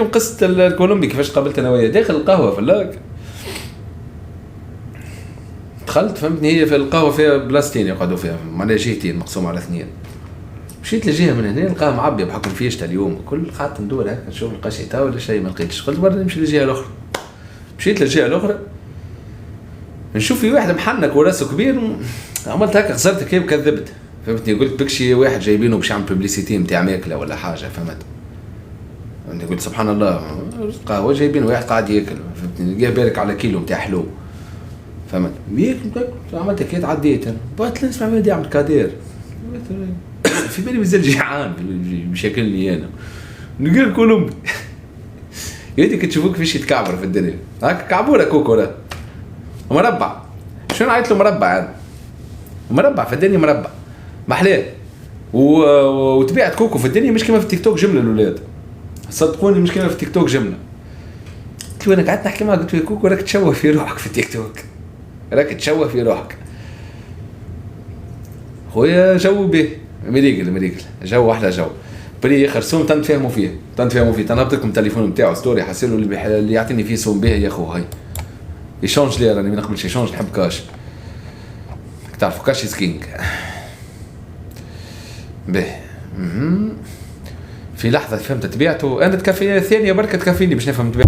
قصة الكولومبي كيفاش قابلت انا وياه داخل القهوة في اللاك، دخلت فهمتني هي في القهوة فيها بلاستين يقعدوا فيها معناها جهتين مقسوم على اثنين. مشيت لجهة من هنا نلقاها معبية بحكم فيشتا اليوم، كل قعدت ندور هكا نشوف لقيتها ولا شيء ما لقيتش، قلت برا نمشي للجهة الأخرى. مشيت للجهة الأخرى نشوف في واحد محنك وراسه كبير، عملت هكا خسرت كيف كذبت فهمتني، قلت بكشي واحد جايبينه باش يعمل ببليسيتي نتاع ماكلة ولا حاجة فهمت. قلت سبحان الله قهوة جايبين واحد قاعد ياكل فهمتني، لقاه بارك على كيلو نتاع حلو فهمت، ياكل عملت هكا عديت انا بغيت نسمع ما يعمل كادير في بالي مازال جيعان بشكلني انا نلقى كولومبي يدي كتشوفوك فيش يتكعبر في الدنيا هاك كعبوره كوكو لا مربع، شنو عيط له مربع يعني مربع في الدنيا مربع محلاه وتبيعت كوكو في الدنيا مش كما في التيك توك جمله الاولاد صدقوني مش كما في التيك توك جمله. قلت له انا قعدت نحكي معك قلت له كوكو راك تشوه في روحك في التيك توك راك تشوه في روحك خويا جو به مريقل جو احلى جو بري خرسوم تنفهموا فيه تنهبط لكم التليفون نتاعو ستوري حاسيلو اللي يعطيني فيه سوم به يا خو هاي يشونج لي راني ما نقبلش يشونج نحب كاش تعرفوا كاش سكينج به في لحظه فهمت تبيعته انا تكفي ثانيه بركه تكفيني باش نفهم تبيع